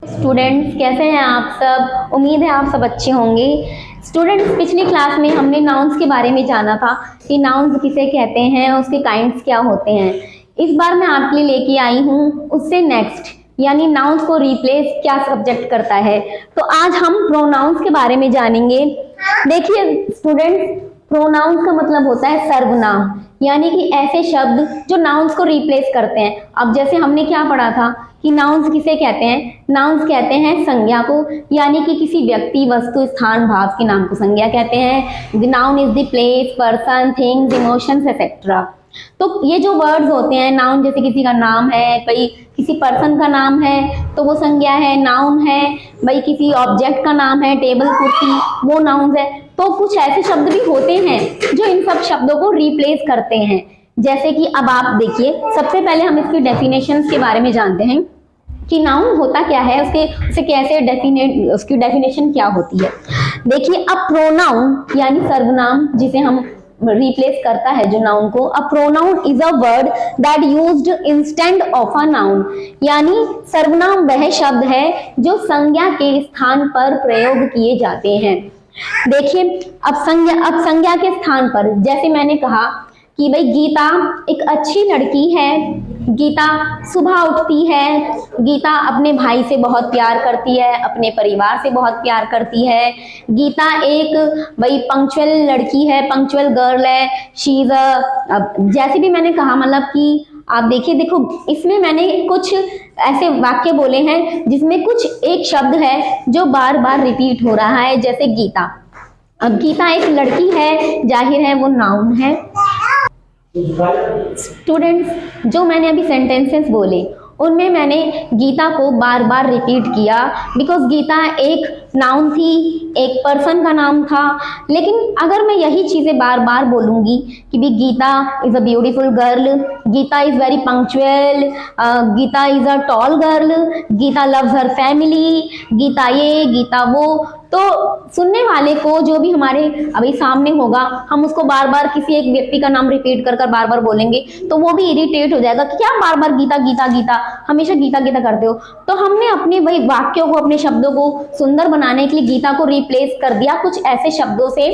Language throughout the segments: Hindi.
स्टूडेंट्स कैसे हैं आप सब। उम्मीद है आप सब अच्छे होंगे। स्टूडेंट्स, पिछली क्लास में हमने नाउन्स के बारे में जाना था कि नाउन्स किसे कहते हैं, उसके काइंड्स क्या होते हैं। इस बार मैं आपके लिए लेके आई हूँ उससे नेक्स्ट, यानी नाउन्स को रिप्लेस क्या सब्जेक्ट करता है। तो आज हम प्रोनाउंस के बारे में जानेंगे। देखिए स्टूडेंट्स, प्रोनाउंस का मतलब होता है सर्वनाम, यानी कि ऐसे शब्द जो नाउन्स को रिप्लेस करते हैं। अब जैसे हमने क्या पढ़ा था कि नाउन्स किसे कहते हैं, नाउन्स कहते हैं संज्ञा को, यानी कि किसी व्यक्ति, वस्तु, स्थान, भाव के नाम को संज्ञा कहते हैं। The noun is the place, person, things, emotions etcetera. तो ये जो वर्ड्स होते हैं, नाउन जैसे किसी का नाम है, भाई किसी पर्सन का नाम है तो वो संज्ञा है, नाउन है। भाई किसी ऑब्जेक्ट का नाम है, टेबल, कुर्सी, वो नाउन है। तो कुछ ऐसे शब्द भी होते हैं जो इन सब शब्दों को रिप्लेस करते हैं। जैसे कि अब आप देखिए, सबसे पहले हम इसकी डेफिनेशंस के बारे में जानते हैं कि नाउन होता क्या है, उसे कैसे उसकी डेफिनेशन क्या होती है। देखिए, अब प्रोनाउन यानी सर्वनाम जिसे हम रिप्लेस करता है जो नाउन को, a pronoun is a word that used instant of a noun, यानी सर्वनाम वह शब्द है जो संज्ञा के स्थान पर प्रयोग किए जाते हैं। देखिए, अब संज्ञा के स्थान पर, जैसे मैंने कहा कि भाई गीता एक अच्छी लड़की है, गीता सुबह उठती है, गीता अपने भाई से बहुत प्यार करती है, अपने परिवार से बहुत प्यार करती है, गीता एक भाई पंक्चुअल लड़की है, पंक्चुअल गर्ल है, शी इज अ, जैसे भी मैंने कहा, मतलब कि आप देखिए, देखो इसमें मैंने कुछ ऐसे वाक्य बोले हैं जिसमें कुछ एक शब्द है जो बार बार रिपीट हो रहा है, जैसे गीता। अब गीता एक लड़की है, जाहिर है वो नाउन है। स्टूडेंट्स, जो मैंने अभी सेंटेंसेस बोले उनमें मैंने गीता को बार बार रिपीट किया, बिकॉज गीता एक नाउन थी, एक पर्सन का नाम था। लेकिन अगर मैं यही चीजें बार बार बोलूंगी कि भी Gita is a beautiful girl, Gita is very punctual, Gita is a tall girl, Gita loves her family, Gita ये, गीता वो, तो सुनने वाले को, जो भी हमारे अभी सामने होगा, हम उसको बार बार किसी एक व्यक्ति का नाम रिपीट कर बार बार बोलेंगे तो वो भी इरिटेट हो जाएगा कि क्या बार बार गीता गीता गीता, हमेशा गीता गीता करते हो। तो हमने अपने वही वाक्यों को, अपने शब्दों को सुंदर बनाने के लिए गीता को रिप्लेस कर दिया कुछ ऐसे शब्दों से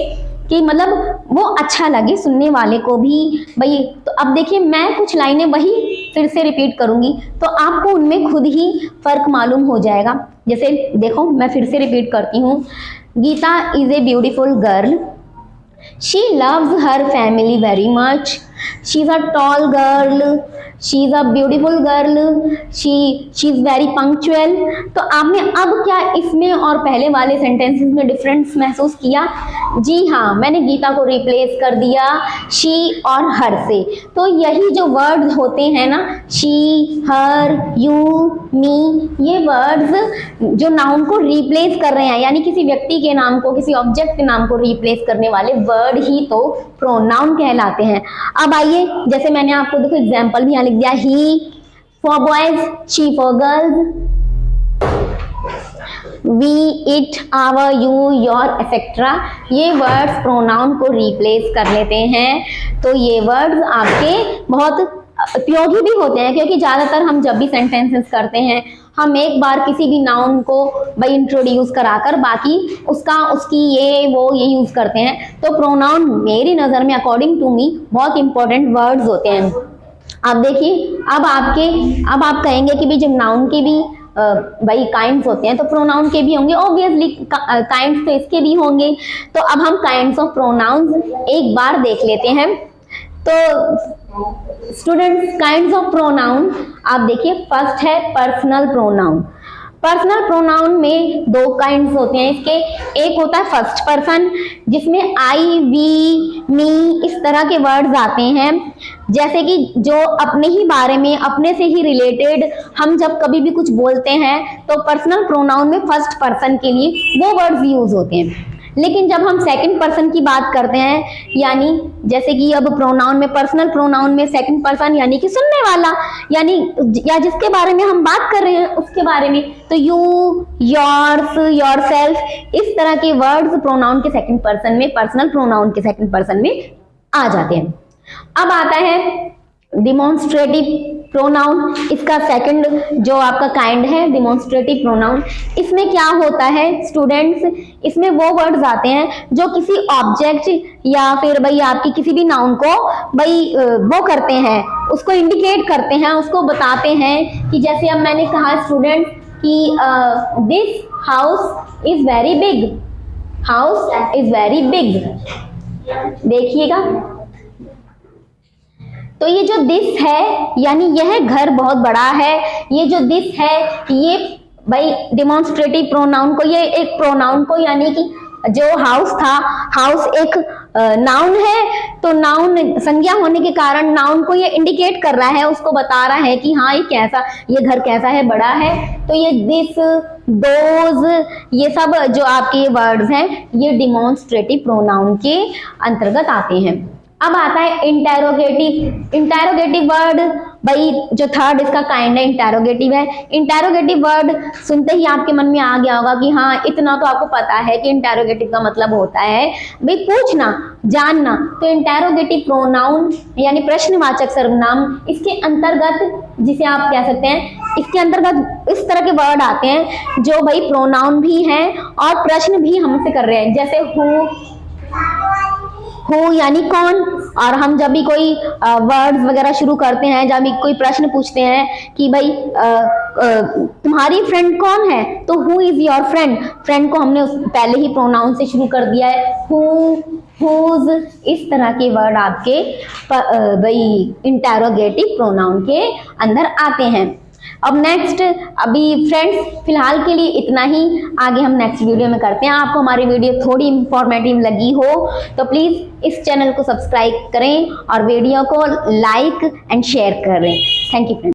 कि मतलब वो अच्छा लगे सुनने वाले को भी। भाई तो अब देखिए, मैं कुछ लाइनें वही फिर से रिपीट करूंगी तो आपको उनमें खुद ही फर्क मालूम हो जाएगा। जैसे देखो, मैं फिर से रिपीट करती हूँ, Gita is a beautiful girl, she loves her family very much, she is a tall girl, she is a beautiful girl, she is very punctual. तो आपने अब क्या इसमें और पहले वाले सेंटेंसेस में डिफरेंस महसूस किया? जी हाँ, मैंने गीता को रिप्लेस कर दिया शी और हर से। तो यही जो वर्ड्स होते हैं ना, शी, हर, यू, मी, ये वर्ड्स जो नाउन को रिप्लेस कर रहे हैं, यानी किसी व्यक्ति के नाम को, किसी ऑब्जेक्ट के नाम को रिप्लेस करने वाले वर्ड ही तो प्रोनाउन कहलाते हैं। अब आइए, जैसे मैंने आपको देखो एग्जाम्पल भी यहाँ लिख दिया, he for boys, she for girls, we, it, our, you, your etcetera, ये वर्ड्स प्रोनाउन को रिप्लेस कर लेते हैं। तो ये वर्ड्स आपके बहुत उपयोगी भी होते हैं, क्योंकि ज्यादातर हम जब भी सेंटेंसेस करते हैं, हम एक बार किसी भी नाउन को भाई इंट्रोड्यूस कराकर बाकी उसकी ये वो ये यूज करते हैं। तो प्रोनाउन मेरी नजर में, अकॉर्डिंग टू मी, बहुत इंपॉर्टेंट वर्ड्स होते हैं। अब देखिए, अब आप कहेंगे कि भी जब नाउन के भी भाई काइंड्स होते हैं तो प्रोनाउन के भी होंगे, ऑब्वियसली काइंड्स तो इसके भी होंगे। तो अब हम काइंड्स ऑफ प्रोनाउंस एक बार देख लेते हैं। तो स्टूडेंट्स, काइंड्स ऑफ प्रोनाउन आप देखिए, फर्स्ट है पर्सनल प्रोनाउन। पर्सनल प्रोनाउन में दो काइंड्स होते हैं इसके। एक होता है फर्स्ट पर्सन, जिसमें आई, वी, मी, इस तरह के वर्ड्स आते हैं, जैसे कि जो अपने ही बारे में, अपने से ही रिलेटेड हम जब कभी भी कुछ बोलते हैं तो पर्सनल प्रोनाउन में फर्स्ट पर्सन के लिए वो वर्ड्स यूज होते हैं। लेकिन जब हम सेकंड पर्सन की बात करते हैं, यानी जैसे कि अब प्रोनाउन में, पर्सनल प्रोनाउन में सेकंड पर्सन यानी कि सुनने वाला, यानी या जिसके बारे में हम बात कर रहे हैं उसके बारे में, तो यू, योर्स, योरसेल्फ, इस तरह के वर्ड्स प्रोनाउन के सेकंड पर्सन में, पर्सनल प्रोनाउन के सेकंड पर्सन में आ जाते हैं। अब आता है डिमॉन्स्ट्रेटिव प्रोनाउन, इसका सेकंड जो आपका काइंड है डिमॉन्स्ट्रेटिव प्रोनाउन। इसमें क्या होता है स्टूडेंट्स, इसमें वो वर्ड्स आते हैं जो किसी ऑब्जेक्ट या फिर भाई आपकी किसी भी नाउन को भाई वो करते हैं, उसको इंडिकेट करते हैं, उसको बताते हैं कि जैसे अब मैंने कहा स्टूडेंट कि this house is very big, house is very big, देखिएगा। तो ये जो दिस है यानी यह घर बहुत बड़ा है, ये जो दिस है ये भाई डिमॉन्स्ट्रेटिव प्रोनाउन को, ये एक प्रोनाउन को यानी कि जो हाउस था, हाउस एक नाउन है, तो नाउन संज्ञा होने के कारण नाउन को ये इंडिकेट कर रहा है, उसको बता रहा है कि हाँ ये कैसा, ये घर कैसा है, बड़ा है। तो ये दिस, दोज, ये सब जो आपके वर्ड्स हैं ये डिमॉन्स्ट्रेटिव प्रोनाउन के अंतर्गत आते हैं। अब आता है इंटेरोगेटिव। इंटेरोगेटिव वर्ड भाई जो थर्ड इसका काइंड है इंटेरोगेटिव है। इंटेरोगेटिव वर्ड सुनते ही आपके मन में आ गया होगा कि हाँ इतना तो आपको पता है कि इंटेरोगेटिव का मतलब होता है भाई पूछना, जानना। तो इंटेरोगेटिव प्रोनाउन यानी प्रश्नवाचक सर्वनाम, इसके अंतर्गत जिसे आप कह सकते हैं, इसके अंतर्गत इस तरह के वर्ड आते हैं जो भाई प्रोनाउन भी हैं और प्रश्न भी हमसे कर रहे हैं, जैसे हु यानी कौन। और हम जब भी कोई वर्ड्स वगैरह शुरू करते हैं, जब भी कोई प्रश्न पूछते हैं कि भाई तुम्हारी फ्रेंड कौन है, तो who is your friend, friend को हमने पहले ही प्रोनाउन से शुरू कर दिया है, हु, हुज, इस तरह के वर्ड आपके भाई इंटेरोगेटिव प्रोनाउन के अंदर आते हैं। अब नेक्स्ट, अभी फ्रेंड्स फिलहाल के लिए इतना ही, आगे हम नेक्स्ट वीडियो में करते हैं। आपको हमारी वीडियो थोड़ी इंफॉर्मेटिव लगी हो तो प्लीज़ इस चैनल को सब्सक्राइब करें और वीडियो को लाइक एंड शेयर करें। Thank you friends.